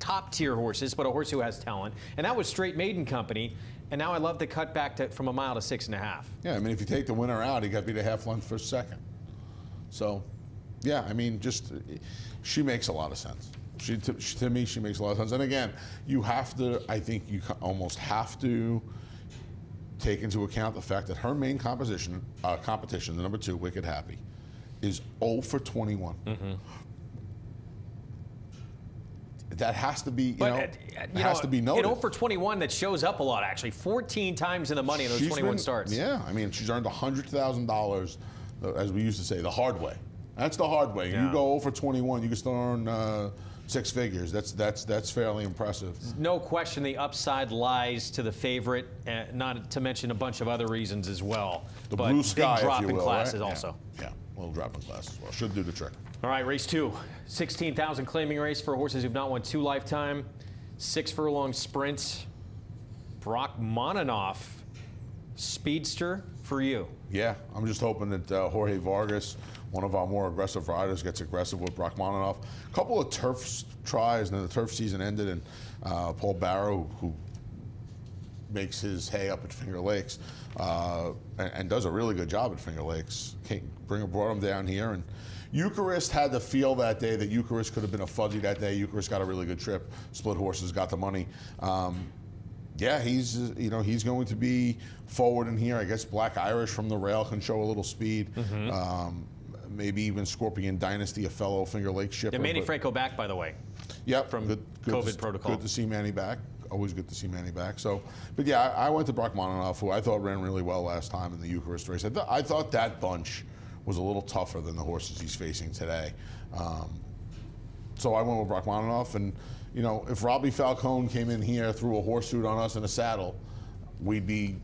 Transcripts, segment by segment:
top-tier horses, but a horse who has talent. And that was straight maiden company. And now I love to cut back from a mile to 6.5. Yeah, I mean, if you take the winner out, he got beat a half length for second. So, yeah, I mean, she makes a lot of sense. To me, she makes a lot of sense. And again, you have to, I think you almost have to take into account the fact that her main competition, the number 2, Wicked Happy, is 0 for 21. Mm-hmm. That has to be, has to be noted. 0 for 21 that shows up a lot, actually. 14 times in the money in those 21 starts. Yeah, I mean, she's earned $100,000, as we used to say, the hard way. That's the hard way. Yeah. You go 0 for 21, you can still earn 6 figures. That's fairly impressive. No question the upside lies to the favorite, not to mention a bunch of other reasons as well. The blue sky, big drop if you will, in classes right? also. Yeah, a little drop in class as well. Should do the trick. All right, race 2. 16,000 claiming race for horses who've not won 2 lifetime. 6 furlong sprints. Brock Monanoff, speedster for you. Yeah, I'm just hoping that Jorge Vargas, one of our more aggressive riders, gets aggressive with Brock Monanoff. A couple of turf tries, and then the turf season ended, and Paul Barrow, who makes his hay up at Finger Lakes, and does a really good job at Finger Lakes, brought him down here. And Eucharist had the feel that day that Eucharist could have been a fuzzy that day. Eucharist got a really good trip. Split horses, got the money. Yeah, he's going to be forward in here. I guess Black Irish from the rail can show a little speed. Mm-hmm. Maybe even Scorpion Dynasty, a fellow Finger Lakes shipper. Yeah, Manny Franco back, by the way. Yep, from COVID protocol. Good to see Manny back. Always good to see Manny back. So, but yeah, I went to Brock Monanoff, who I thought ran really well last time in the Eucharist race. I thought that bunch was a little tougher than the horses he's facing today. So I went with Brock Monanoff, and if Robbie Falcone came in here, threw a horse suit on us in a saddle, we'd be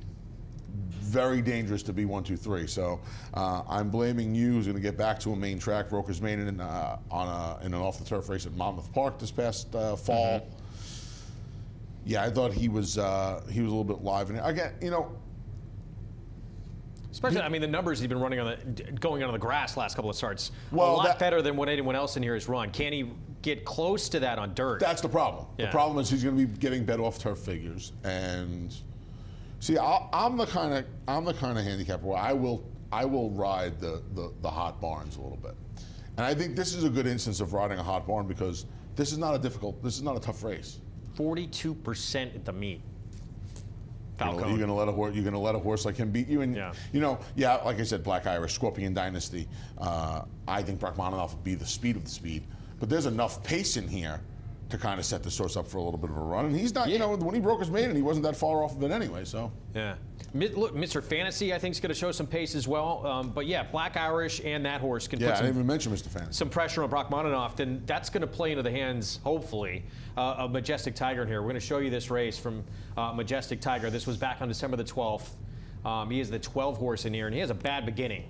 very dangerous to be 1, 2, 3. So I'm blaming you, who's going to get back to a main track. Roker's made it in an off the turf race at Monmouth Park this past fall. Mm-hmm. Yeah, I thought he was a little bit live, and again, especially, I mean, the numbers he's been running going on the grass last couple of starts. Well, a lot better than what anyone else in here has run. Can he get close to that on dirt? That's the problem. Yeah. The problem is he's going to be getting bet off turf figures. And see, I'm the kind of handicapper where I will ride the hot barns a little bit. And I think this is a good instance of riding a hot barn because this is not a tough race. 42% at the meet. Falcone. You're gonna let a horse like him beat you, and like I said, Black Irish, Scorpion Dynasty. I think Brock Monanoff would be the speed of the speed, but there's enough pace in here to kind of set the horse up for a little bit of a run. And he's not, when he broke his maiden, he wasn't that far off of it anyway. So yeah, look, Mr. Fantasy, I think is going to show some pace as well. But yeah, Black Irish and that horse can put I didn't even mention Mr. Fantasy. Some pressure on Brock Monanoff. Then that's going to play into the hands, hopefully, of Majestic Tiger in here. We're going to show you this race from Majestic Tiger. This was back on December the 12th. He is the 12 horse in here, and he has a bad beginning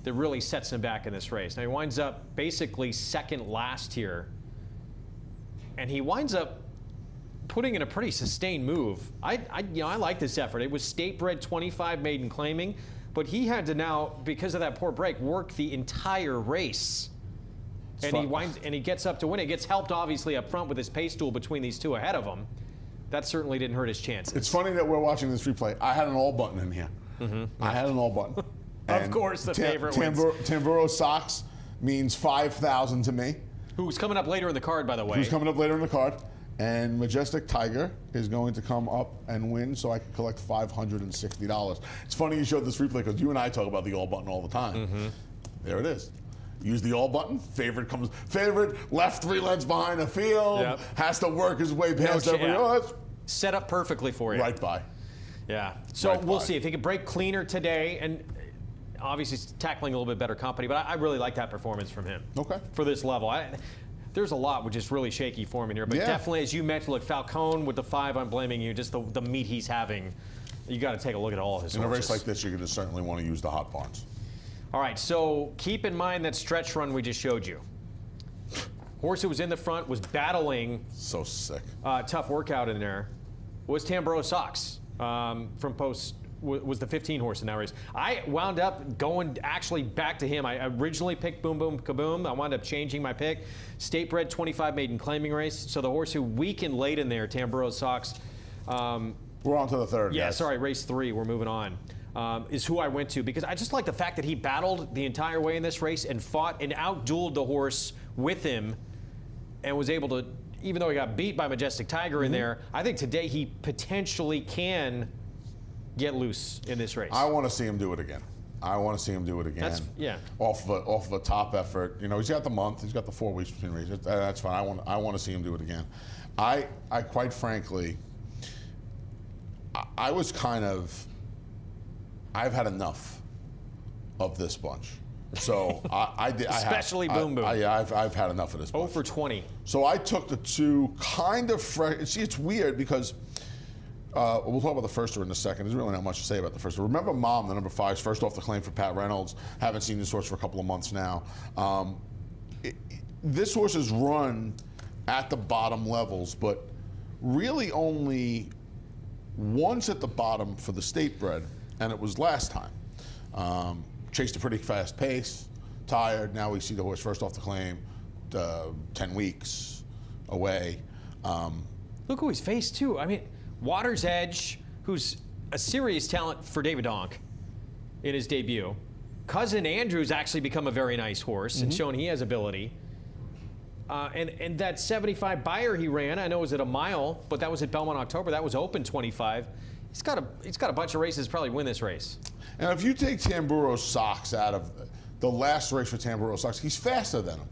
that really sets him back in this race. Now he winds up basically second last here. And he winds up putting in a pretty sustained move. I like this effort. It was state bred 25 maiden claiming, but he had to now, because of that poor break, work the entire race. And he gets up to win. It gets helped obviously up front with his pace tool between these two ahead of him. That certainly didn't hurt his chances. It's funny that we're watching this replay. I had an all button in here. Mm-hmm. I had an all button. Of course, the favorite wins. Tamburo Sox means 5,000 to me. Who's coming up later in the card, by the way. Who's coming up later in the card. And Majestic Tiger is going to come up and win, so I can collect $560. It's funny you showed this replay because you and I talk about the all button all the time. Mm-hmm. There it is. Use the all button. Favorite left 3 lengths behind the field. Yep. Has to work his way past every horse. Set up perfectly for you. Right by. Yeah. So we'll see if he can break cleaner today, and obviously he's tackling a little bit better company, but I really like that performance from him. Okay. For this level. There's a lot which is really shaky form in here, but definitely, as you mentioned, look, Falcone with the 5, I'm blaming you, just the meat he's having. You got to take a look at all of his horses. In a race like this, you're going to certainly want to use the hot barns. All right, so keep in mind that stretch run we just showed you. Horse who was in the front was battling. So sick. Tough workout in there. Was Tamburo Sox from was the 15 horse in that race. I wound up going actually back to him. I originally picked Boom Boom Kaboom. I wound up changing my pick. State bred 25 maiden claiming race. So the horse who weakened late in there, Tamburro Sox. We're on to the third. Yeah, guys. sorry, race 3. We're moving on. Is who I went to because I just like the fact that he battled the entire way in this race and fought and outdueled the horse with him and was able to, even though he got beat by Majestic Tiger in there, I think today he potentially can get loose in this race. I want to see him do it again. I want to see him do it again. Yeah. Off of a top effort. You know, he's got the month. He's got the 4 weeks between races. That's fine. I want to see him do it again. I quite frankly, I was kind of. I've had enough of this bunch. So I did. Especially Boom Boom. I've had enough of this bunch. 0 for 20. So I took the 2 kind of fresh. See, it's weird because we'll talk about the first in a second. There's really not much to say about the first. Remember Mom, the number 5's first off the claim for Pat Reynolds. Haven't seen this horse for a couple of months now. This horse has run at the bottom levels, but really only once at the bottom for the state bred. And it was last time. Chased a pretty fast pace, tired. Now we see the horse first off the claim, 10 weeks away. Look who he's faced, too. I mean, Water's Edge, who's a serious talent for David Donk in his debut. Cousin Andrew's actually become a very nice horse and shown he has ability. And that 75 buyer he ran, I know it was at a mile, but that was at Belmont October. That was open 25. He's got a bunch of races to probably win this race. And if you take Tamburro Sox out of the last race for Tamburro Sox, he's faster than him.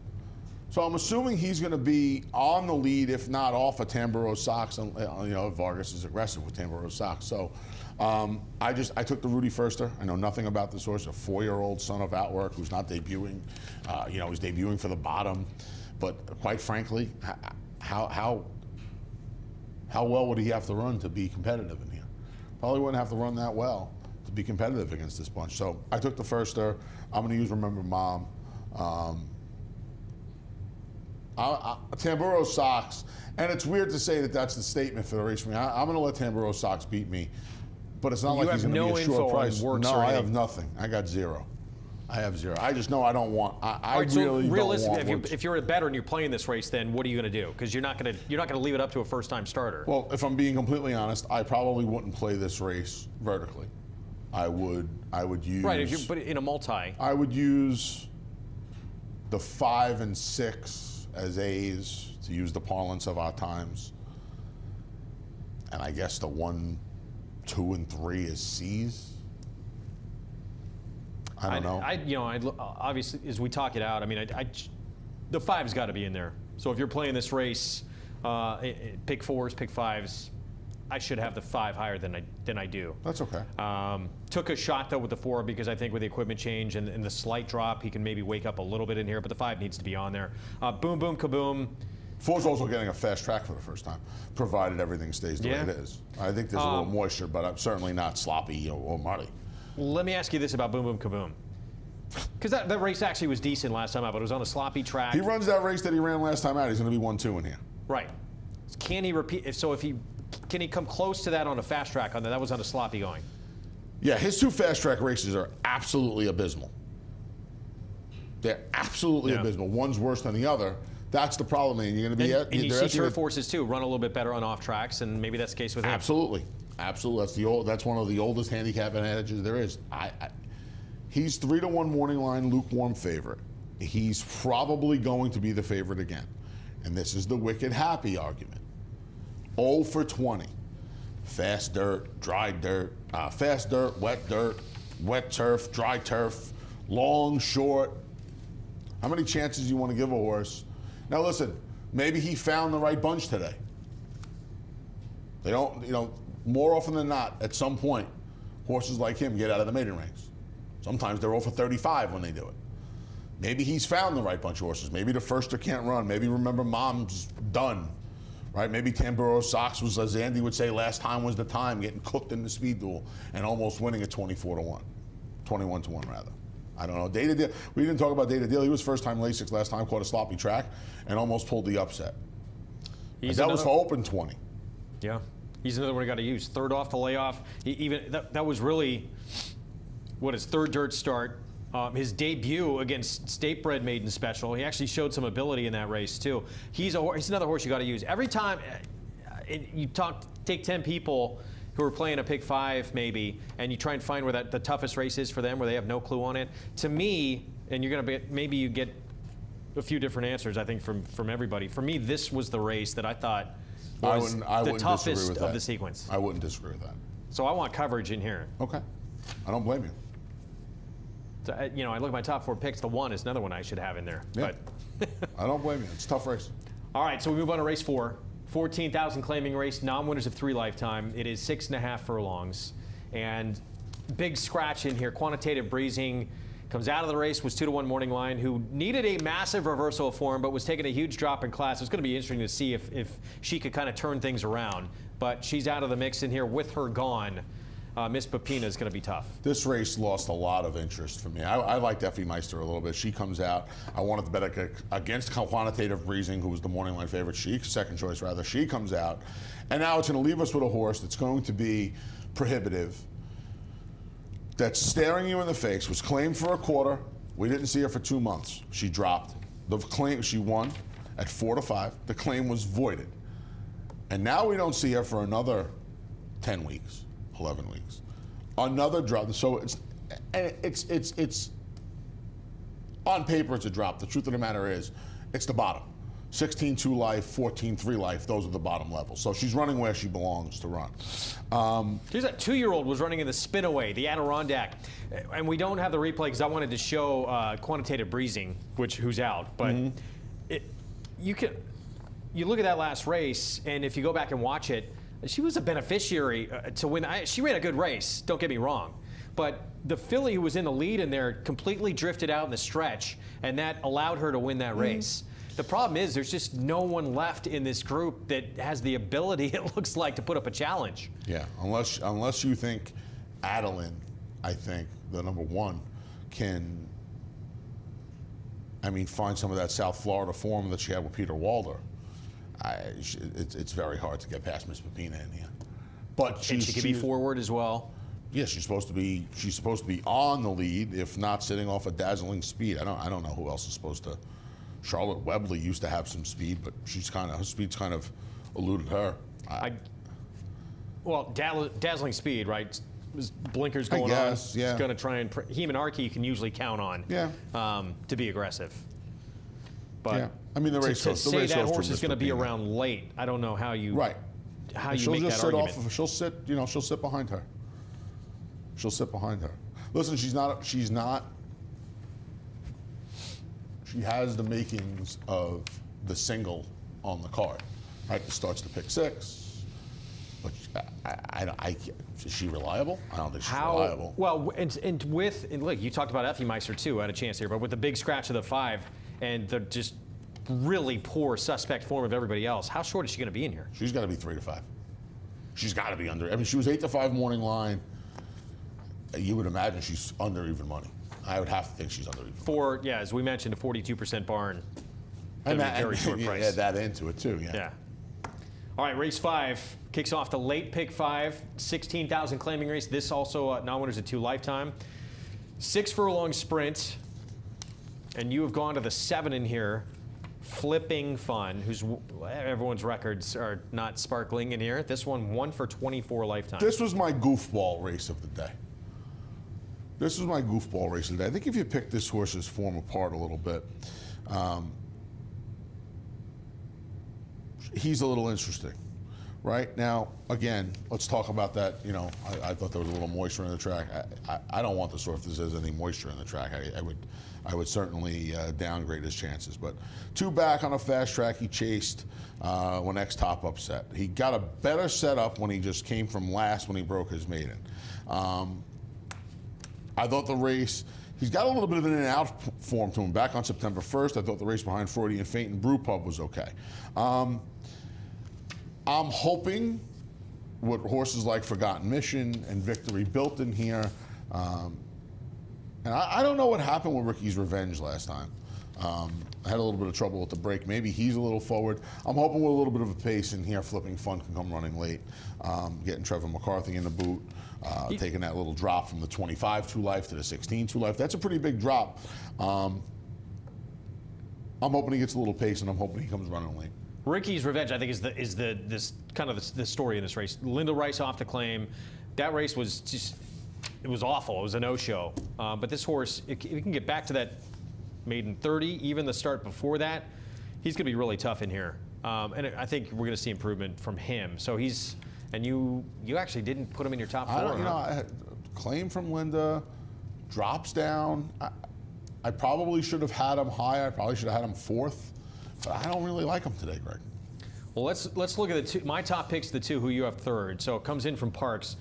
So I'm assuming he's going to be on the lead, if not off of Tamburro Sox. And, you know, Vargas is aggressive with Tamburro Sox. So I took the Rudy Firster. I know nothing about this horse. A 4-year-old son of Outwork who's not debuting. You know, he's debuting for the bottom. But quite frankly, how well would he have to run to be competitive in here? Probably wouldn't have to run that well to be competitive against this bunch. So I took the Firster. I'm going to use Remember Mom. Tamburro Sox, and it's weird to say that that's the statement for the race for me. I'm going to let Tamburro Sox beat me, but it's not like he's going to be a short price. No, I have nothing. I got 0. I have 0. I just know I don't want. I right, really so realistically, don't want. if you're a bettor and you're playing this race, then what are you going to do? Because you're not going to leave it up to a first-time starter. Well, if I'm being completely honest, I probably wouldn't play this race vertically. I would use. Right, but in a multi. I would use the 5 and 6 as A's, to use the parlance of our times, and I guess the 1, 2, and 3 as C's. I don't know. Obviously, as we talk it out, I mean, the 5's got to be in there. So if you're playing this race, pick 4s, pick 5s. I should have the 5 higher than I do. That's okay. Took a shot though with the 4 because I think with the equipment change and the slight drop, he can maybe wake up a little bit in here. But the 5 needs to be on there. Boom Boom Kaboom. 4's also getting a fast track for the first time, provided everything stays the way it is. I think there's a little moisture, but I'm certainly not sloppy or muddy. Let me ask you this about Boom Boom Kaboom. Because that race actually was decent last time out, but it was on a sloppy track. He runs that race that he ran last time out, he's going to be 1-2 in here. Right. Can he repeat? Can he come close to that on a fast track? That was on a sloppy going. Yeah, his 2 fast track races are absolutely abysmal. They're absolutely abysmal. One's worse than the other. That's the problem, man. You're going to be and you see turf horses too run a little bit better on off tracks, and maybe that's the case with him. Absolutely. That's one of the oldest handicap advantages there is. He's 3-1 morning line, lukewarm favorite. He's probably going to be the favorite again, and this is the wicked happy argument. 0 for 20. Fast dirt, dry dirt, fast dirt, wet turf, dry turf, long, short. How many chances do you want to give a horse? Now listen, maybe he found the right bunch today. They don't, more often than not, at some point, horses like him get out of the maiden ranks. Sometimes they're 0 for 35 when they do it. Maybe he's found the right bunch of horses. Maybe the Firster can't run. Maybe Remember Mom's done. Right? Maybe Tamburro Sox was, as Andy would say, last time was the time, getting cooked in the speed duel and almost winning at 24-1. 21-1 rather. I don't know. Data Deal. We didn't talk about Data Deal. He was first-time Lasix last time, caught a sloppy track, and almost pulled the upset. That was for open 20. Yeah. He's another one who got to use. Third off the layoff. That was really his third dirt start. His debut against State Bred Maiden Special. He actually showed some ability in that race too. He's another horse you got to use every time. Take 10 people who are playing a pick 5 maybe, and you try and find where the toughest race is for them, where they have no clue on it. To me, and you're gonna maybe you get a few different answers, I think, from everybody. For me, this was the race that I thought was the toughest of the sequence. I wouldn't disagree with that. So I want coverage in here. Okay, I don't blame you. So, I look at my top 4 picks. The 1 is another one I should have in there. Yeah. But I don't blame you. It's a tough race. All right, so we move on to race 4. 14,000 claiming race, non-winners of 3 lifetime. It is 6.5 furlongs. And big scratch in here. Quantitative Breezing comes out of the race, was 2-1 morning line, who needed a massive reversal of form, but was taking a huge drop in class. It's going to be interesting to see if she could kind of turn things around. But she's out of the mix in here with her gone. Miss Pepina is going to be tough. This race lost a lot of interest for me. I liked Effie Meister a little bit. She comes out. I wanted to bet against Quantitative Breezing, who was the morning line favorite. Second choice rather. She comes out. And now it's going to leave us with a horse that's going to be prohibitive, that's staring you in the face, was claimed for a quarter. We didn't see her for 2 months. She dropped. The claim, she won at 4-5. The claim was voided. And now we don't see her for another 10 weeks. 11 weeks, another drop. So it's on paper it's a drop. The truth of the matter is, it's the bottom. 16-2 life, 14-3 life. Those are the bottom levels. So she's running where she belongs to run. Here's that 2-year-old was running in the Spinaway, the Adirondack, and we don't have the replay because I wanted to show Quantitative Breezing, who's out. But you look at that last race, and if you go back and watch it. She was a beneficiary to win. She ran a good race, don't get me wrong. But the filly who was in the lead in there completely drifted out in the stretch, and that allowed her to win that race. The problem is there's just no one left in this group that has the ability, it looks like, to put up a challenge. Yeah, unless you think Adeline, I think, the number 1, can, find some of that South Florida form that she had with Peter Walder. It's very hard to get past Miss Pepina in here, but she can be forward as well. Yes, she's supposed to be on the lead, if not sitting off a dazzling speed. I don't know who else is supposed to. Charlotte Webley used to have some speed, but her speed's kind of eluded her. Dazzling speed, right? Blinkers going on. Yeah. He's going to try and Heeman Archie you can usually count on. Yeah. To be aggressive. But yeah. The race to say that horse is going to be around late, I don't know how you make that argument. She'll sit. She'll sit behind her. She'll sit behind her. Listen, she's not. She has the makings of the single on the card, right? It starts to pick 6. But is she reliable? I don't think she's reliable. Well, and look, you talked about Effie Meister too. I had a chance here, but with the big scratch of the 5 and the just really poor suspect form of everybody else, how short is she going to be in here? She's got to be 3-5. She's got to be under. She was 8-5 morning line. You would imagine she's under even money. I would have to think she's under even. As we mentioned, a 42% barn. And very short price. Add that into it too. Yeah. All right, race 5 kicks off the late pick 5, 16,000 claiming race. This also non-winners at 2 lifetime. 6 furlong sprint, and you have gone to the 7 in here. Flipping Fun, whose everyone's records are not sparkling in here. This one 1 for 24 lifetime. This was my goofball race of the day. I think if you pick this horse's form apart a little bit, he's a little interesting. Right now, again, let's talk about that. I thought there was a little moisture in the track. I don't want this horse if there's any moisture in the track. I would certainly downgrade his chances. But 2 back on a fast track, he chased when X-Top upset. He got a better setup when he just came from last when he broke his maiden. I thought the race, he's got a little bit of an in-and-out form to him. Back on September 1st, I thought the race behind Freudian Faint and Brew Pub was okay. I'm hoping with horses like Forgotten Mission and Victory Built in here. And I don't know what happened with Ricky's Revenge last time. I had a little bit of trouble with the break. Maybe he's a little forward. I'm hoping with a little bit of a pace in here, Flipping Fun can come running late. Getting Trevor McCarthy in the boot, taking that little drop from the 25-2 life to the 16-2 life. That's a pretty big drop. I'm hoping he gets a little pace, and I'm hoping he comes running late. Ricky's Revenge, I think, is the story in this race. Linda Rice off the claim. That race was just, it was awful. It was a no-show. But this horse, if he can get back to that maiden 30, even the start before that, he's going to be really tough in here. And I think we're going to see improvement from him. So he's, and you actually didn't put him in your top 4. I don't, you know, I had claim from Linda, drops down. I probably should have had him higher. I probably should have had him 4th. But I don't really like him today, Greg. Well, let's look at the 2. My top picks, the 2 who you have 3rd. So it comes in from Parks.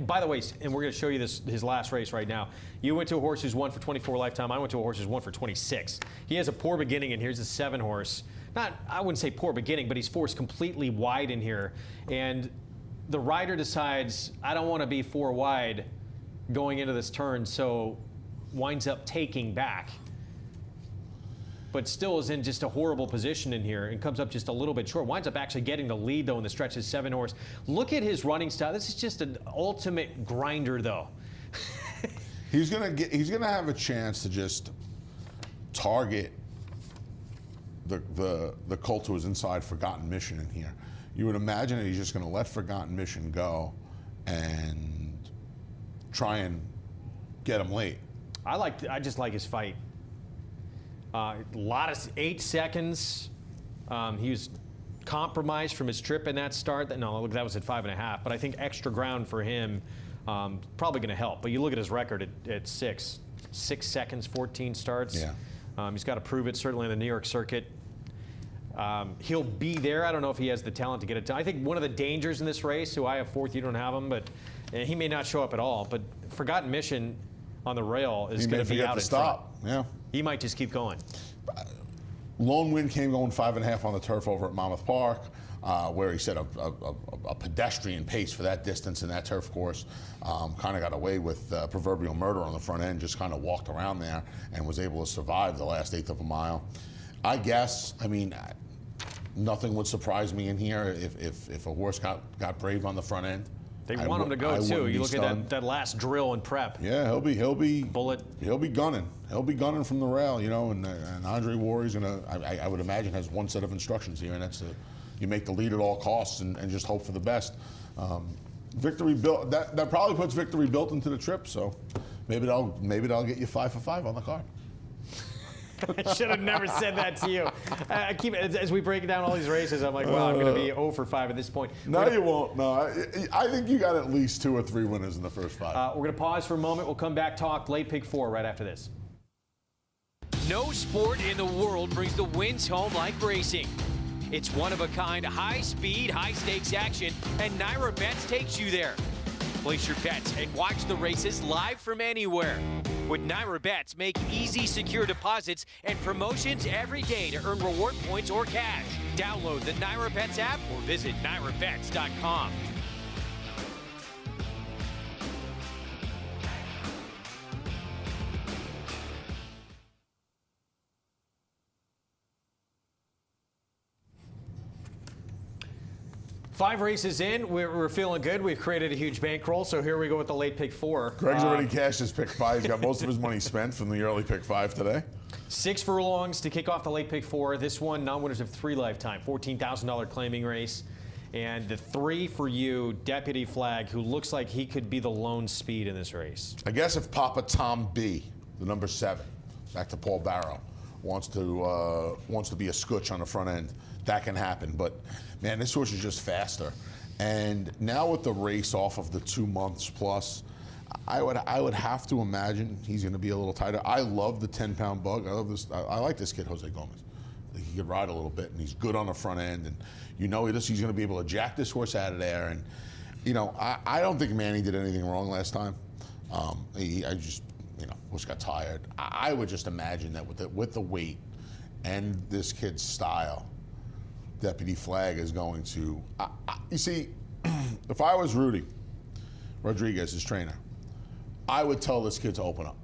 By the way, and we're going to show you his last race right now. You went to a horse who's won for 24 lifetime. I went to a horse who's won for 26. He has a poor beginning, and here's a 7 horse. I wouldn't say poor beginning, but he's forced completely wide in here. And the rider decides, I don't want to be 4 wide going into this turn, so winds up taking back. But still is in just a horrible position in here and comes up just a little bit short. Winds up actually getting the lead, though, in the stretch of 7 horse. Look at his running style. This is just an ultimate grinder, though. He's gonna have a chance to just target the colt who was inside Forgotten Mission in here. You would imagine that he's just gonna let Forgotten Mission go and try and get him late. I just like his fight. A lot of 8 seconds. He was compromised from his trip in that start. No, look, that was at 5.5. But I think extra ground for him probably going to help. But you look at his record at 6 seconds, 14 starts. Yeah. He's got to prove it. Certainly in the New York circuit, he'll be there. I don't know if he has the talent to get it done. I think one of the dangers in this race, who I have 4th, you don't have him, but he may not show up at all. But Forgotten Mission on the rail is going to be out in front. Yeah. He might just keep going. Lone Wind came going 5.5 on the turf over at Monmouth Park, where he set a pedestrian pace for that distance in that turf course. Kind of got away with proverbial murder on the front end, just kind of walked around there and was able to survive the last 1/8 of a mile. I guess, I mean, nothing would surprise me in here if a horse got brave on the front end. They want him to go too. You look at that last drill and prep. Yeah, he'll be bullet. He'll be gunning. He'll be gunning from the rail, you know. And Andre Warry's gonna. I would imagine has one set of instructions here, and that's you make the lead at all costs and just hope for the best. Victory built. That probably puts Victory Built into the trip. So maybe that'll get you 5 for 5 on the card. I should have never said that to you. I keep as we break down all these races, I'm like, well, I'm going to be 0 for 5 at this point. No, you won't. No, I think you got at least 2 or 3 winners in the first 5. We're going to pause for a moment. We'll come back, talk late pick 4 right after this. No sport in the world brings the wins home like racing. It's one-of-a-kind, high-speed, high-stakes action, and Naira Bets takes you there. Place your bets and watch the races live from anywhere. With Naira Bets, make easy, secure deposits and promotions every day to earn reward points or cash. Download the Naira Bets app or visit nairabets.com. Five races in, we're feeling good. We've created a huge bankroll, so here we go with the late pick 4. Greg's already cashed his pick 5. He's got most of his money spent from the early pick 5 today. 6 furlongs to kick off the late pick 4. This one, non-winners of 3 lifetime, $14,000 claiming race. And the 3 for you, Deputy Flag, who looks like he could be the lone speed in this race. I guess if Papa Tom B, the number 7, back to Paul Barrow, wants to be a scutch on the front end, that can happen. But man, this horse is just faster. And now with the race off of the 2 months plus, I would have to imagine he's going to be a little tighter. I love the 10-pound bug. I love this. I like this kid, Jose Gomez. He can ride a little bit, and he's good on the front end. And you know he's going to be able to jack this horse out of there. And you know, I don't think Manny did anything wrong last time. I just, you know, horse got tired. I would just imagine that with the weight and this kid's style, Deputy Flag is going to. You see, if I was Rudy Rodriguez, his trainer, I would tell this kid to open up.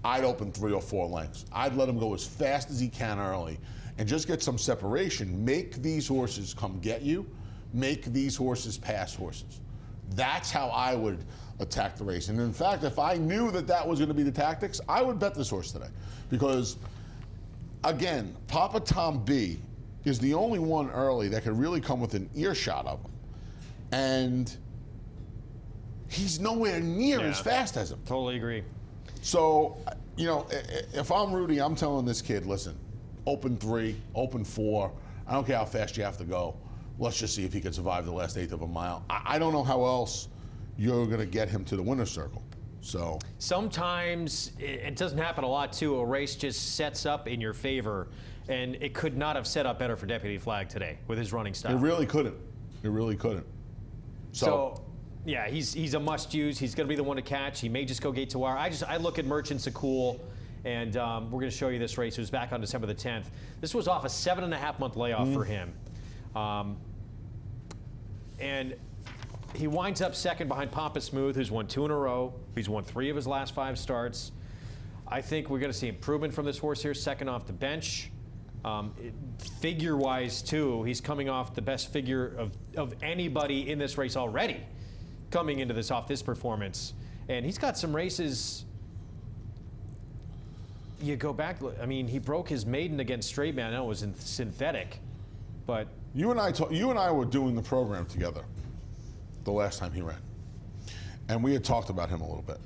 I'd open 3 or 4 lengths. I'd let him go as fast as he can early and just get some separation. Make these horses come get you. Make these horses pass horses. That's how I would attack the race. And in fact, if I knew that that was going to be the tactics, I would bet this horse today. Because, again, Papa Tom B is the only one early that could really come within earshot of him. And he's nowhere near as fast as him. Totally agree. So, you know, if I'm Rudy, I'm telling this kid, listen, open 3, open 4. I don't care how fast you have to go. Let's just see if he can survive the last 1/8 of a mile. I don't know how else you're going to get him to the winner's circle. So sometimes it doesn't happen a lot too. A race just sets up in your favor, and it could not have set up better for Deputy Flag today with his running style. It really couldn't. It really couldn't. So yeah, he's a must-use. He's going to be the one to catch. He may just go gate to wire. I look at Merchants of Cool, and we're going to show you this race. It was back on December the 10th. This was off a 7.5-month layoff for him. And he winds up second behind Papa Smooth, who's won 2 in a row. He's won 3 of his last 5 starts. I think we're going to see improvement from this horse here, second off the bench. Figure-wise, too, he's coming off the best figure of anybody in this race already, coming into this off this performance. And he's got some races. You go back, I mean, he broke his maiden against Straight Man. I know it was in synthetic, but you and I were doing the program together the last time he ran, and we had talked about him a little bit.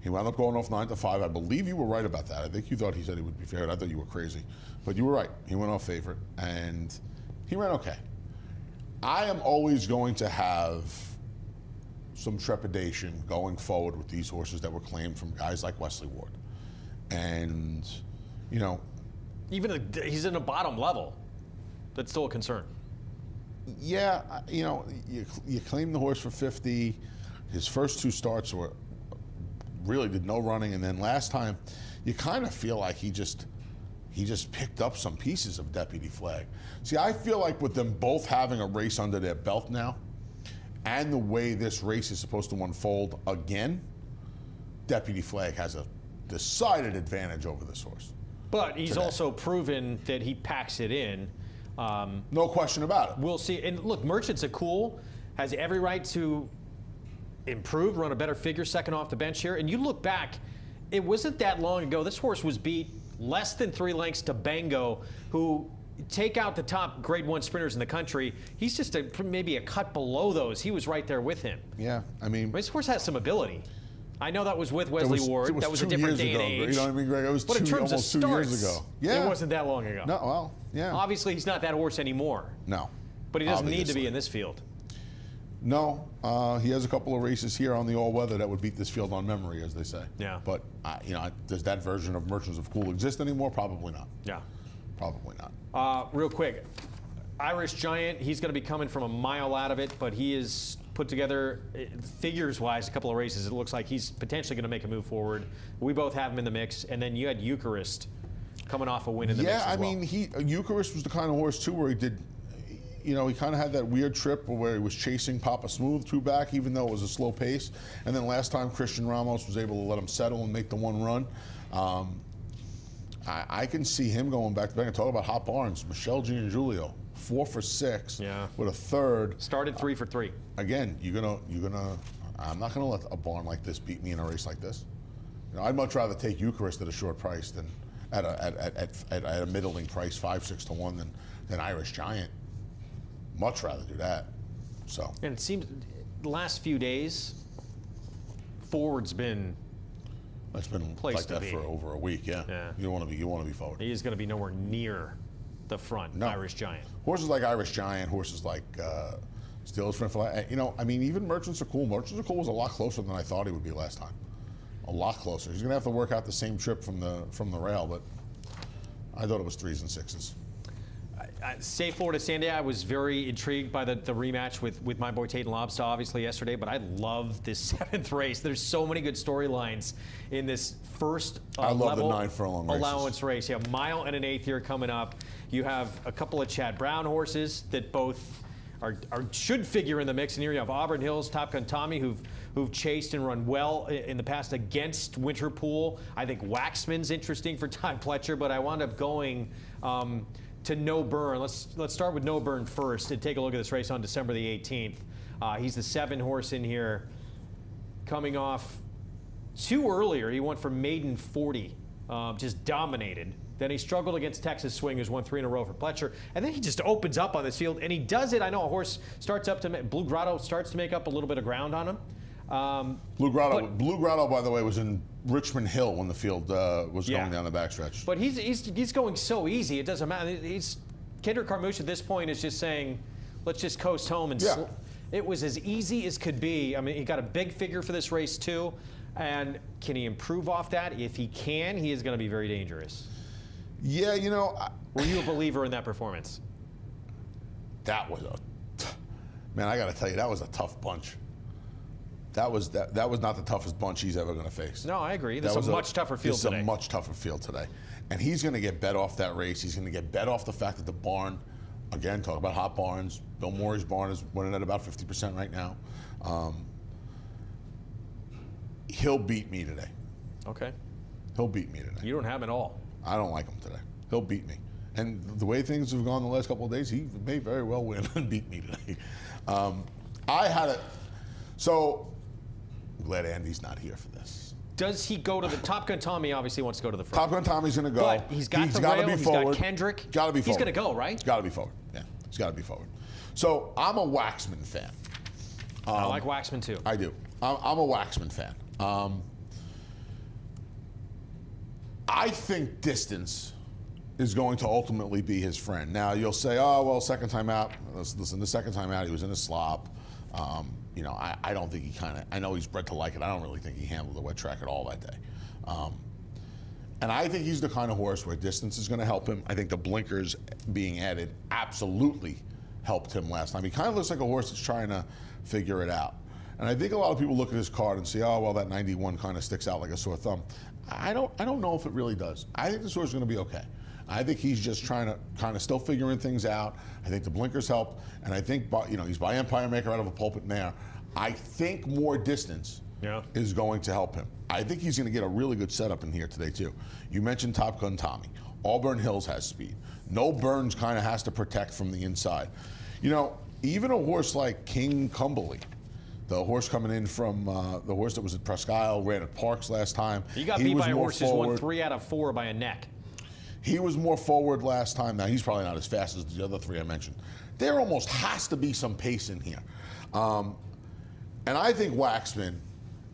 He wound up going off 9-5. I believe you were right about that. I think you thought he said he would be favored. I thought you were crazy, but you were right. He went off favorite, and he ran okay. I am always going to have some trepidation going forward with these horses that were claimed from guys like Wesley Ward, and you know, even he's in the bottom level. That's still a concern. Yeah, you know, you claim the horse for 50. His first 2 starts were really did no running, and then last time, you kind of feel like he just picked up some pieces of Deputy Flag. See, I feel like with them both having a race under their belt now, and the way this race is supposed to unfold again, Deputy Flag has a decided advantage over this horse. But he's also proven that he packs it in. No question about it. We'll see. And look, Merchants of Cool has every right to improve, run a better figure second off the bench here. And you look back, it wasn't that long ago. This horse was beat less than 3 lengths to Bango, who take out the top grade 1 sprinters in the country. He's just maybe a cut below those. He was right there with him. Yeah, I mean, this horse has some ability. I know that was with Wesley Ward. That was a different day and age. You know what I mean, Greg? It was but in terms almost of 2 starts, years ago. Yeah. It wasn't that long ago. No, well, yeah. Obviously, he's not that horse anymore. No. But he doesn't need to be in this field. No, he has a couple of races here on the all-weather that would beat this field on memory, as they say. Yeah. But you know, does that version of Merchants of Cool exist anymore? Probably not. Yeah. Probably not. Real quick, Irish Giant. He's going to be coming from a mile out of it, but he is put together figures-wise a couple of races. It looks like he's potentially going to make a move forward. We both have him in the mix, and then you had Eucharist coming off a win in the mix as well. Yeah, I mean, Eucharist was the kind of horse too where he did. You know, he kind of had that weird trip where he was chasing Papa Smooth 2 back, even though it was a slow pace. And then last time, Christian Ramos was able to let him settle and make the 1 run. I can see him going back to back and talk about Hot Barnes, Michelle Giangiulio, 4 for 6 with a 3rd. Started 3 for 3. Again, I'm not gonna let a barn like this beat me in a race like this. You know, I'd much rather take Eucharist at a short price than at a middling price, 5-6 to 1 than Irish Giant. Much rather do that. So. And it seems the last few days, forward's been. It's been like that for over a week. Yeah. You want to be forward. He is going to be nowhere near the front. No. Irish Giant. Horses like Irish Giant, horses like Steelers Friend for Life. You know, I mean, even Merchants of Cool. Merchants of Cool was a lot closer than I thought he would be last time. A lot closer. He's going to have to work out the same trip from the rail, but I thought it was 3s and 6s. Say Florida Sandy, I was very intrigued by the rematch with my boy Tate and Lobster, obviously, yesterday, but I love this 7th race. There's so many good storylines in this first I love the 9 furlong allowance race. You have a mile and an 1/8 here coming up. You have a couple of Chad Brown horses that both should figure in the mix. And here you have Auburn Hills, Top Gun Tommy, who've chased and run well in the past against Winterpool. I think Waxman's interesting for Ty Pletcher, but I wound up going to No Burn. Let's start with No Burn first and take a look at this race on December the 18th. He's the 7 horse in here, coming off 2 earlier. He went for maiden 40, just dominated. Then he struggled against Texas Swing, who's won 3 in a row for Pletcher. And then he just opens up on this field, and he does it. I know a horse starts up to Blue Grotto starts to make up a little bit of ground on him. Blue Grotto, by the way, was in Richmond Hill when the field was going down the backstretch. But he's going so easy, it doesn't matter. Kendrick Carmouche at this point is just saying, let's just coast home. And it was as easy as could be. I mean, he got a big figure for this race, too. And can he improve off that? If he can, he is going to be very dangerous. Yeah, you know. Were you a believer in that performance? That was man, I got to tell you, that was a tough bunch. That was not the toughest bunch he's ever going to face. No, I agree. This is a much tougher field today. This is a much tougher field today. And he's going to get bet off that race. He's going to get bet off the fact that the barn, again, talk about hot barns. Bill Morey's barn is running at about 50% right now. He'll beat me today. Okay. He'll beat me today. You don't have him at all. I don't like him today. He'll beat me. And the way things have gone the last couple of days, he may very well win and beat me today. So I'm glad Andy's not here for this. Does he go to the Top Gun Tommy? Obviously wants to go to the front. Top Gun Tommy's going to go. But he's got the rail, he's got Kendrick. Got to be forward. He's going to go, right? Got to be forward. Yeah, he's got to be forward. So I'm a Waxman fan. I like Waxman too. I do. I'm a Waxman fan. I think distance is going to ultimately be his friend. Now, you'll say, oh, well, second time out. Listen, the second time out, he was in a slop. You know, I don't think I know he's bred to like it. I don't really think he handled the wet track at all that day. And I think he's the kind of horse where distance is going to help him. I think the blinkers being added absolutely helped him last time. He kind of looks like a horse that's trying to figure it out. And I think a lot of people look at his card and say, oh, well, that 91 kind of sticks out like a sore thumb. I don't know if it really does. I think this horse is going to be okay. I think he's just trying to kind of still figuring things out. I think the blinkers help, and I think he's by Empire Maker out of a pulpit mare. I think more distance is going to help him. I think he's going to get a really good setup in here today too. You mentioned Top Gun Tommy. Auburn Hills has speed. No Burns kind of has to protect from the inside. You know, even a horse like King Cumberly, the horse coming in from the horse that was at Presque Isle, ran at Parks last time. He got beat by a horse who's won 3 out of 4 by a neck. He was more forward last time. Now, he's probably not as fast as the other 3 I mentioned. There almost has to be some pace in here. And I think Waxman,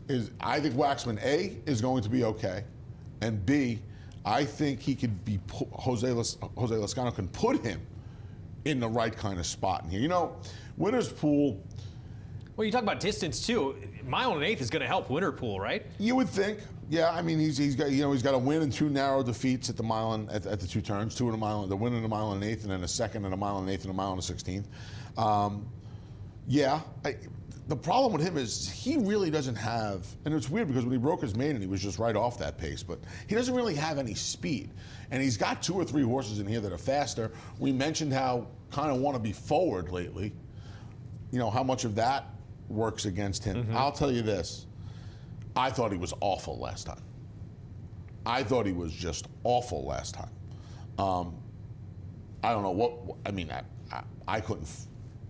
A, is going to be okay, and B, I think he could be, Jose Lascano can put him in the right kind of spot in here. You know, Winner's Pool. Well, you talk about distance too. Mile and 1/8 is going to help Winterpool, right? You would think. Yeah, I mean he's got a win and 2 narrow defeats at the mile and at the 2 turns, 2 in a mile, the win in a mile and 1/8, and then a second and a mile and 1/8 and a mile and a 16th. The problem with him is he really doesn't have, and it's weird because when he broke his maiden, he was just right off that pace, but he doesn't really have any speed. And he's got 2 or 3 horses in here that are faster. We mentioned how kind of want to be forward lately. You know, how much of that works against him. Mm-hmm. I'll tell you this. I thought he was awful last time. I thought he was just awful last time. I don't know what, I mean, I couldn't,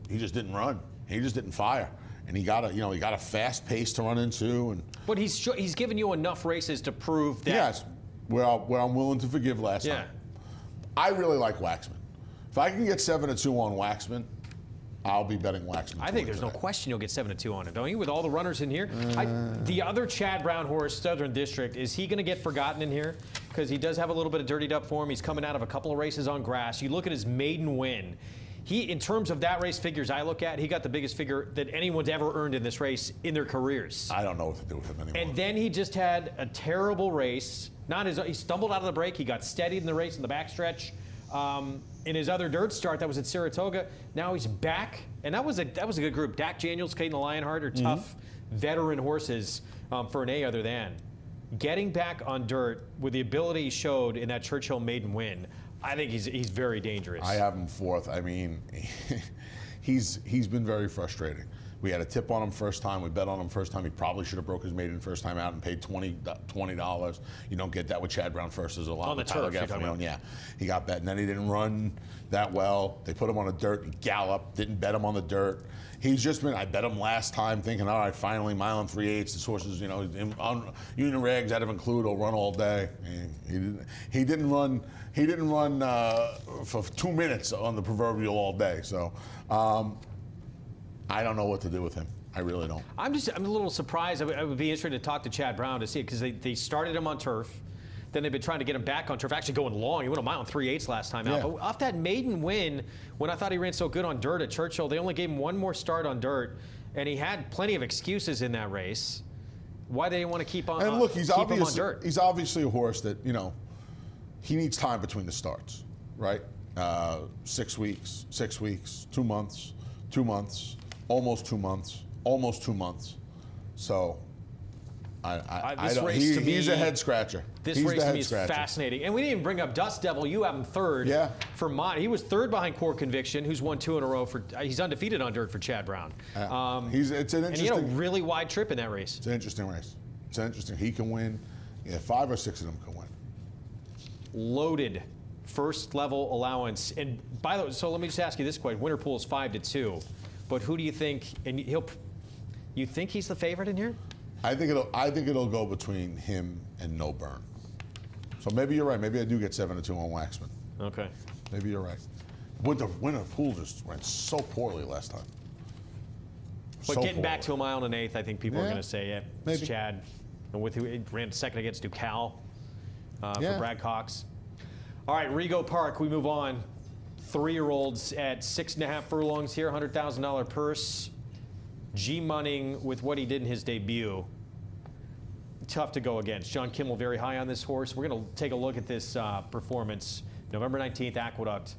he just didn't run. He just didn't fire. And he got a fast pace to run into. And but he's given you enough races to prove that. Yes, where I'm willing to forgive last time. I really like Waxman. If I can get 7-2 on Waxman, I'll be betting Waxman. I think there's no question you'll get 7-2 on it, don't you? With all the runners in here. The other Chad Brown horse, Southern District, is he going to get forgotten in here? Because he does have a little bit of dirtied up form. He's coming out of a couple of races on grass. You look at his maiden win. He, in terms of that race figures I look at, he got the biggest figure that anyone's ever earned in this race in their careers. I don't know what to do with him anymore. And then he just had a terrible race. He stumbled out of the break. He got steadied in the race in the backstretch. In his other dirt start, that was at Saratoga. Now he's back, and that was a good group. Dak Daniels, Caden Lionheart are tough veteran horses for an A other than. Getting back on dirt with the ability he showed in that Churchill maiden win, I think he's very dangerous. I have him 4th. I mean, he's been very frustrating. We had a tip on him first time. We bet on him first time. He probably should have broke his maiden first time out and paid $20. You don't get that with Chad Brown first. There's a lot on the Tyler turf. Gaffney. Yeah, he got bet, and then he didn't run that well. They put him on the dirt. He galloped. Didn't bet him on the dirt. He's just been. I bet him last time, thinking, all right, finally, mile and 3/8. This horse is, on union regs out of include. He'll run all day. And he didn't run. He didn't run for 2 minutes on the proverbial all day. So. I don't know what to do with him. I really don't. I'm a little surprised. I would be interested to talk to Chad Brown to see it, because they started him on turf. Then they've been trying to get him back on turf, actually going long. He went a mile and 3/8 last time out. But off that maiden win, when I thought he ran so good on dirt at Churchill, they only gave him one more start on dirt, and he had plenty of excuses in that race. Why they didn't want to keep on? And look, him on dirt. He's obviously a horse that he needs time between the starts, right? 6 weeks, 6 weeks, 2 months, 2 months. Almost 2 months. Almost 2 months. So, he's a head scratcher. This race to me is fascinating. And we didn't even bring up Dust Devil. You have him third. Yeah. For he was third behind Core Conviction, who's won 2 in a row. He's undefeated on dirt for Chad Brown. It's an interesting. And he had a really wide trip in that race. It's an interesting race. It's interesting. He can win. Yeah, 5 or 6 of them can win. Loaded. First level allowance. And by the way, so let me just ask you this question. Winner pool is 5-2. But who do you think? And you think he's the favorite in here? I think it'll go between him and No Burn. So maybe you're right. Maybe I do get 7-2 on Waxman. Okay. Maybe you're right. Winner pool just went so poorly last time. But getting back to a mile and 1/8, I think people are going to say, yeah, maybe. It's Chad. And with who he ran second against Ducal for Brad Cox. All right, Rego Park. We move on. 3-year-olds at 6.5 furlongs here, $100,000 purse. G Munning with what he did in his debut. Tough to go against. John Kimmel very high on this horse. We're going to take a look at this performance. November 19th, Aqueduct.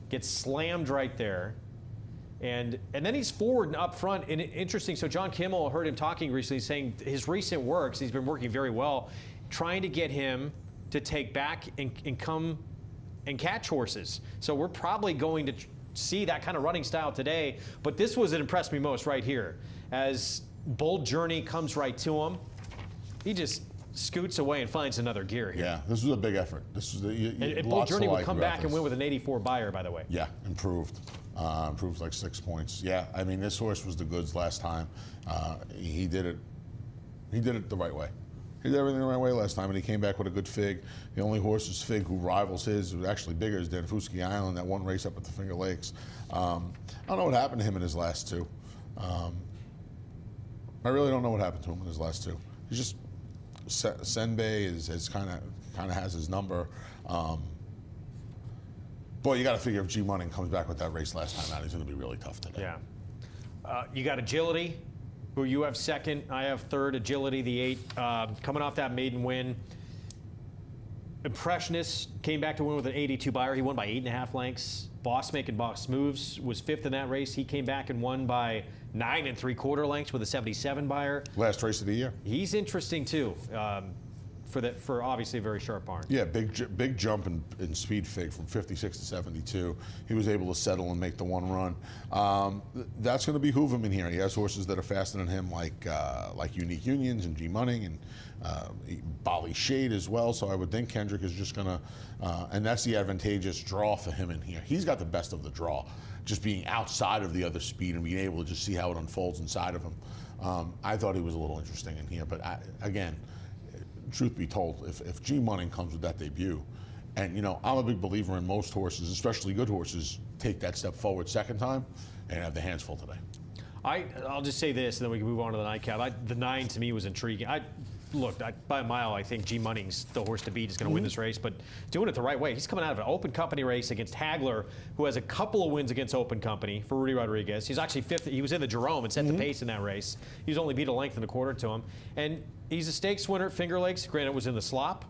Gets slammed right there. And then he's forward and up front. And interesting, so John Kimmel, heard him talking recently, saying his recent works, he's been working very well, trying to get him to take back and come and catch horses. So we're probably going to see that kind of running style today. But this was what impressed me most right here. As Bold Journey comes right to him, he just scoots away and finds another gear here. Yeah, this was a big effort. This was and Bold Journey would come back and win with an 84 buyer, by the way. Yeah, improved. Improved like 6 points. Yeah, I mean, this horse was the goods last time. He did it. He did it the right way. He did everything the right way last time, and he came back with a good fig. The only horse's fig who rivals his, who's actually bigger, is Danfusky Island, that one race up at the Finger Lakes. I don't know what happened to him in his last 2. I really don't know what happened to him in his last 2. He's just Senbei is kind of has his number. Boy, you got to figure if G Munning comes back with that race last time out, he's going to be really tough today. Yeah. You got Agility, who you have second. I have third. Agility, the 8, coming off that maiden win. Impressionist came back to win with an 82 buyer. He won by 8.5 lengths. Boss Making Boss Moves was 5th in that race. He came back and won by 9 3/4 lengths with a 77 buyer. Last race of the year. He's interesting too, for obviously a very sharp barn. Yeah, big jump in speed fig from 56 to 72. He was able to settle and make the one run. That's going to behoove him in here. He has horses that are faster than him, like Unique Unions and G Munning and Bali Shade as well. So I would think Kendrick is just going to, and that's the advantageous draw for him in here. He's got the best of the draw, just being outside of the other speed and being able to just see how it unfolds inside of him. I thought he was a little interesting in here, but again, truth be told, if G Munning comes with that debut, and I'm a big believer in most horses, especially good horses, take that step forward second time and have the hands full today. I'll just say this, and then we can move on to the nightcap. The 9 to me was intriguing. By a mile, I think G Munning's the horse to beat. Is going to win this race, but doing it the right way. He's coming out of an Open Company race against Hagler, who has a couple of wins against Open Company for Rudy Rodriguez. He's actually 5th. He was in the Jerome and set the pace in that race. He was only beat a length and a quarter to him. And he's a stakes winner at Finger Lakes. Granted, it was in the slop,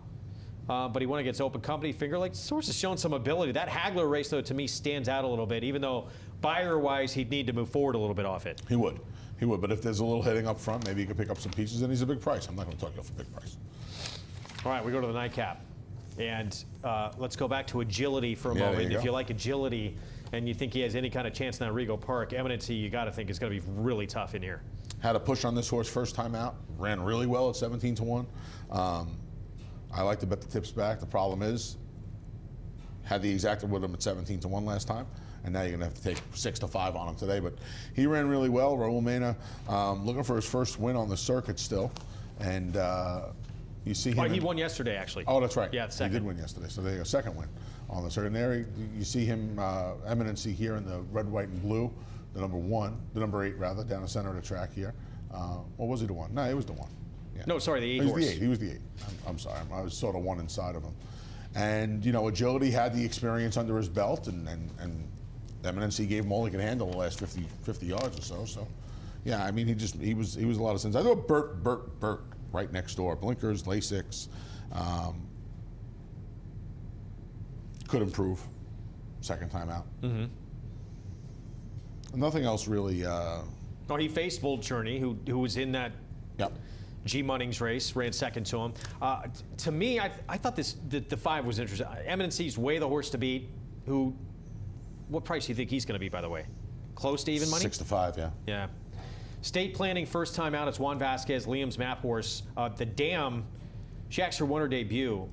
but he won against Open Company. Finger Lakes. This horse has shown some ability. That Hagler race, though, to me stands out a little bit, even though buyer-wise, he'd need to move forward a little bit off it. He would, but if there's a little hitting up front, maybe he could pick up some pieces, and he's a big price. I'm not going to talk you off a big price. All right, we go to the nightcap. And let's go back to Agility for a moment. If you like Agility, and you think he has any kind of chance now at Rego Park, Eminency, you got to think is going to be really tough in here. Had a push on this horse first time out. Ran really well at 17-1. I like to bet the tips back. The problem is, had the exacted with him at 17-1 last time, and now you're going to have to take 6-5 on him today. But he ran really well. Raul Mena looking for his first win on the circuit still, and you see him. Oh, he won yesterday, actually. Oh, that's right. Yeah, the second. He did win yesterday, so there you go, second win on the circuit. And there you see him, Eminency here in the red, white, and blue, the number 8 rather, down the center of the track here. Or was he the 1? No, he was the 1. Yeah. No, sorry, the 8 He was horse. the 8. He was the 8. I'm sorry. I was sort of 1 inside of him. And, you know, Agility had the experience under his belt, and Eminency gave him all he could handle the last 50 yards or so. So, yeah, I mean, he was a lot of sense. I thought Burt right next door. Blinkers, Lasix. Could improve. Second time out. Mm-hmm. Nothing else really. Oh, he faced Bold Journey, who was in that G Munnings race, ran second to him. To me, I thought the 5 was interesting. Eminency's way the horse to beat. What price do you think he's going to be, by the way? Close to even money? 6-5, yeah. Yeah. State Planning first time out. It's Juan Vasquez, Liam's map horse. The Dam, she actually won her debut.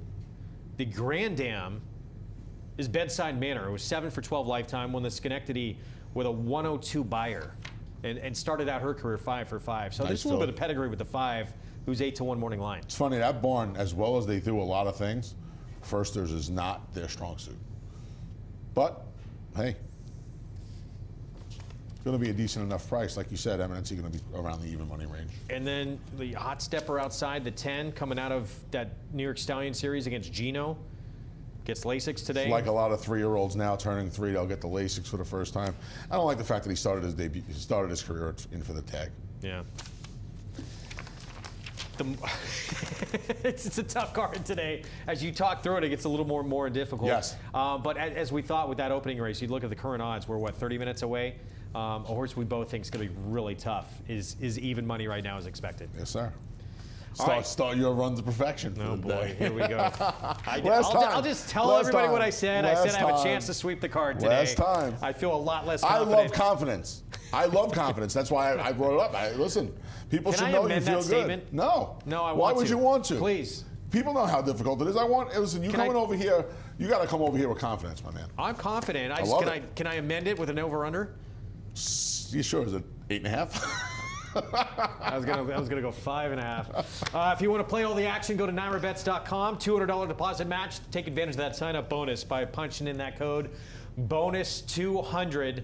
The Grand Dam is Bedside Manor. It was 7 for 12 lifetime. Won the Schenectady with a 102 buyer. And started out her career 5 for 5. So there's a little bit of pedigree with the 5, who's 8-1 morning line. It's funny, that barn, as well as they do a lot of things, firsters is not their strong suit. But, hey, it's going to be a decent enough price. Like you said, Eminency going to be around the even money range. And then the hot stepper outside, the 10, coming out of that New York Stallion series against Gino. Gets Lasix today. It's like a lot of 3-year-olds now turning 3, they'll get the Lasix for the first time. I don't like the fact that he started his career in for the tag. Yeah. It's a tough card today. As you talk through it, it gets a little more difficult. Yes. But as we thought with that opening race, you look at the current odds, we're what, 30 minutes away? A horse we both think is going to be really tough is even money right now as expected. Yes, sir. Right. Start your run to perfection. Oh boy, here we go. I'll just tell Last everybody time. what I said. I said I have a chance to sweep the card today. Last time. I feel a lot less I confident. love confidence. I love confidence. That's why I brought it up. Listen, people should know you feel good. Statement? No. No, I want to. Why would you want to? Please. People know how difficult it is. Listen, you coming over here, you got to come over here with confidence, my man. I'm confident. Can I amend it with an over/under? You sure? Is it 8.5? I was gonna go 5.5. If you want to play all the action, go to NyraBets.com. $200 deposit match. Take advantage of that sign-up bonus by punching in that code bonus200.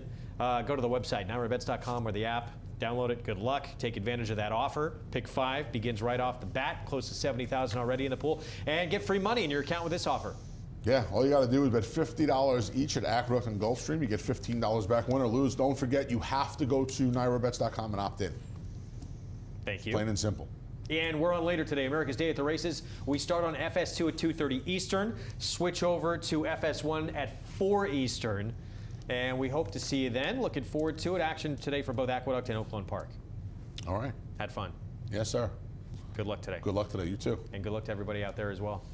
Go to the website NyraBets.com or the app. Download it. Good luck. Take advantage of that offer. Pick 5 begins right off the bat. Close to 70,000 already in the pool, and get free money in your account with this offer. Yeah, all you got to do is bet $50 each at Aqueduct and Gulfstream. You get $15 back, win or lose. Don't forget, you have to go to NyraBets.com and opt in. Thank you. Plain and simple. And we're on later today, America's Day at the Races. We start on FS2 at 2:30 Eastern, switch over to FS1 at 4 Eastern, and we hope to see you then. Looking forward to it. Action today for both Aqueduct and Oakland Park. All right. Had fun. Yes, sir. Good luck today. Good luck today. You too. And good luck to everybody out there as well.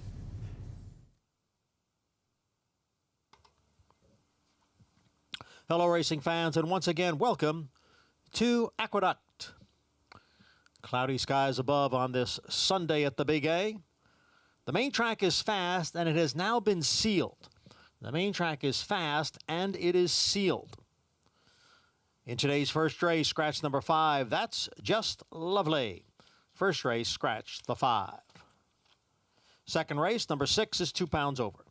Hello, racing fans, and once again, welcome to Aqueduct. Cloudy skies above on this Sunday at the Big A. The main track is fast, and it has now been sealed. The main track is fast, and it is sealed. In today's first race, scratch number 5, that's Just Lovely. First race, scratch the 5. Second race, number 6 is 2 pounds over.